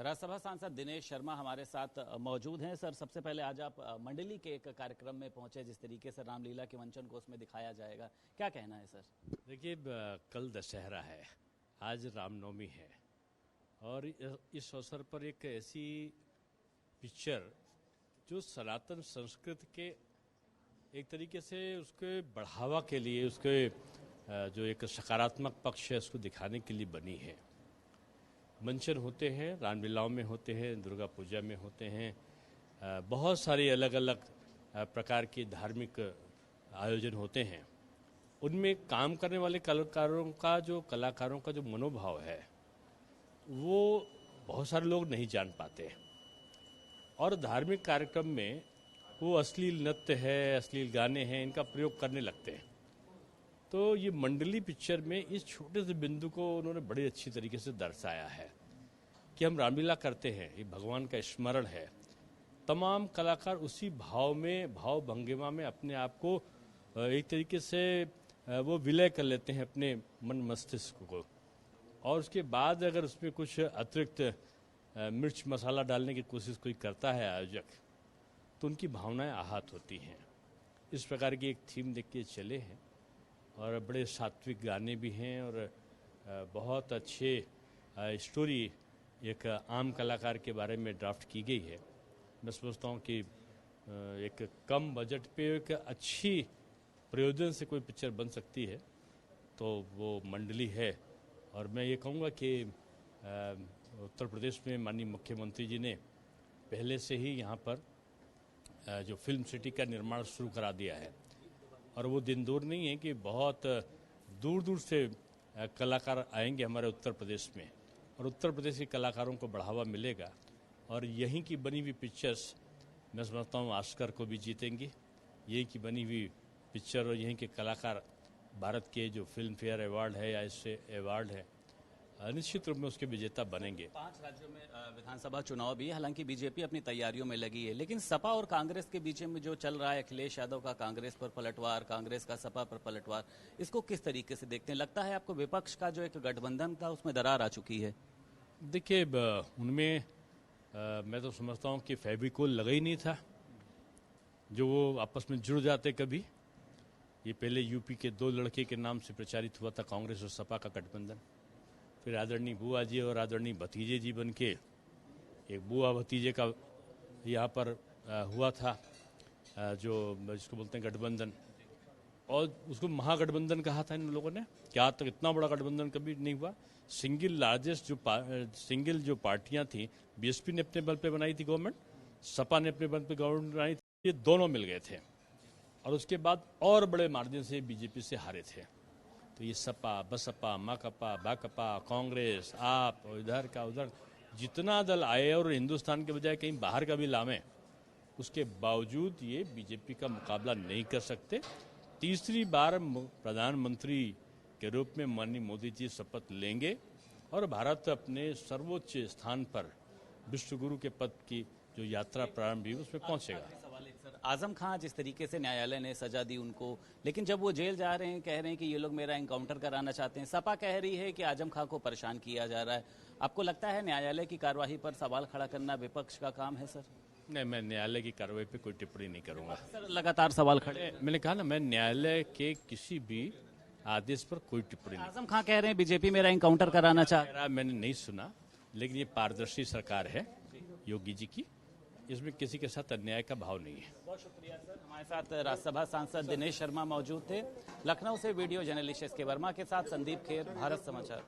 राज्यसभा सांसद दिनेश शर्मा हमारे साथ मौजूद हैं। सर, सबसे पहले आज आप मंडली के एक कार्यक्रम में पहुंचे, जिस तरीके से रामलीला के मंचन को उसमें दिखाया जाएगा, क्या कहना है सर? देखिए, कल दशहरा है, आज रामनवमी है और इस अवसर पर एक ऐसी पिक्चर जो सनातन संस्कृति के एक तरीके से उसके बढ़ावा के लिए, उसके जो एक सकारात्मक पक्ष है उसको दिखाने के लिए बनी है। मंचन होते हैं, रामलीलाओं में होते हैं, दुर्गा पूजा में होते हैं, बहुत सारे अलग अलग प्रकार के धार्मिक आयोजन होते हैं। उनमें काम करने वाले कलाकारों का जो मनोभाव है वो बहुत सारे लोग नहीं जान पाते और धार्मिक कार्यक्रम में वो अश्लील नृत्य है, अश्लील गाने हैं, इनका प्रयोग करने लगते हैं। तो ये मंडली पिक्चर में इस छोटे से बिंदु को उन्होंने बड़ी अच्छी तरीके से दर्शाया है कि हम रामलीला करते हैं, ये भगवान का स्मरण है। तमाम कलाकार उसी भाव भंगिमा में अपने आप को एक तरीके से वो विलय कर लेते हैं अपने मन मस्तिष्क को, और उसके बाद अगर उसमें कुछ अतिरिक्त मिर्च मसाला डालने की कोशिश कोई करता है आयोजक, तो उनकी भावनाएं आहत होती हैं। इस प्रकार की एक थीम देख के चले हैं और बड़े सात्विक गाने भी हैं और बहुत अच्छे स्टोरी एक आम कलाकार के बारे में ड्राफ्ट की गई है। मैं समझता हूँ कि एक कम बजट पे एक अच्छी प्रयोजन से कोई पिक्चर बन सकती है तो वो मंडली है। और मैं ये कहूँगा कि उत्तर प्रदेश में माननीय मुख्यमंत्री जी ने पहले से ही यहाँ पर जो फिल्म सिटी का निर्माण शुरू करा दिया है और वो दिन दूर नहीं है कि बहुत दूर दूर से कलाकार आएंगे हमारे उत्तर प्रदेश में और उत्तर प्रदेश के कलाकारों को बढ़ावा मिलेगा और यहीं की बनी हुई पिक्चर्स मैं समझता हूँ ऑस्कर को भी जीतेंगी। यहीं की बनी हुई पिक्चर और यहीं के कलाकार भारत के जो फिल्म फेयर अवार्ड है या इससे अवार्ड है निश्चित रूप में उसके विजेता बनेंगे। 5 राज्यों में विधानसभा चुनाव भी है, हालांकि बीजेपी अपनी तैयारियों में लगी है, लेकिन सपा और कांग्रेस के बीच में जो चल रहा है, अखिलेश यादव का कांग्रेस पर पलटवार, कांग्रेस का सपा पर पलटवार, इसको किस तरीके से देखते हैं? लगता है आपको विपक्ष का जो एक गठबंधन था उसमें दरार आ चुकी है? देखिए, उनमें मैं तो समझता हूँ कि फेविकोल लगा ही नहीं था जो वो आपस में जुड़ जाते कभी। ये पहले यूपी के 2 लड़के के नाम से प्रचारित हुआ था कांग्रेस और सपा का गठबंधन, फिर आदरणीय बुआ जी और आदरणीय भतीजे जी बन के एक बुआ भतीजे का यहाँ पर हुआ था जो जिसको बोलते हैं गठबंधन, और उसको महागठबंधन कहा था इन लोगों ने। क्या तक इतना बड़ा गठबंधन कभी नहीं हुआ। सिंगल जो पार्टियां थी, बीएसपी ने अपने बल पे बनाई थी गवर्नमेंट, सपा ने अपने बल पे गवर्नमेंट बनाई थी, ये दोनों मिल गए थे और उसके बाद और बड़े मार्जिन से बीजेपी से हारे थे। तो ये सपा, बसपा, माकपा, बाकपा, कांग्रेस, आप और इधर का उधर जितना दल आए और हिंदुस्तान के बजाय कहीं बाहर का भी लावे, उसके बावजूद ये बीजेपी का मुकाबला नहीं कर सकते। तीसरी बार प्रधानमंत्री के रूप में माननीय मोदी जी शपथ लेंगे और भारत अपने सर्वोच्च स्थान पर विश्वगुरु के पद की जो यात्रा प्रारंभ हुई उसमें पहुंचेगा। आजम खां, जिस तरीके से न्यायालय ने सजा दी उनको, लेकिन जब वो जेल जा रहे हैं कह रहे हैं कि ये लोग मेरा एनकाउंटर कराना चाहते हैं। सपा कह रही है कि आजम खां को परेशान किया जा रहा है। आपको लगता है न्यायालय की कार्रवाई पर सवाल खड़ा करना विपक्ष का काम है सर? नहीं, मैं न्यायालय की कार्रवाई पे कोई टिप्पणी नहीं करूंगा सर। लगातार सवाल खड़े, मैंने कहा ना, मैं न्यायालय के किसी भी आदेश पर कोई टिप्पणी नहीं। आजम खां कह रहे हैं बीजेपी मेरा एनकाउंटर कराना चाह रहा है। मैंने नहीं सुना, लेकिन ये पारदर्शी सरकार है योगी जी की, इसमें किसी के साथ अन्याय का भाव नहीं है। बहुत शुक्रिया सर। हमारे साथ राज्यसभा सांसद दिनेश शर्मा मौजूद थे। लखनऊ से वीडियो जर्नलिस्ट एस के वर्मा के साथ संदीप खेर, भारत समाचार।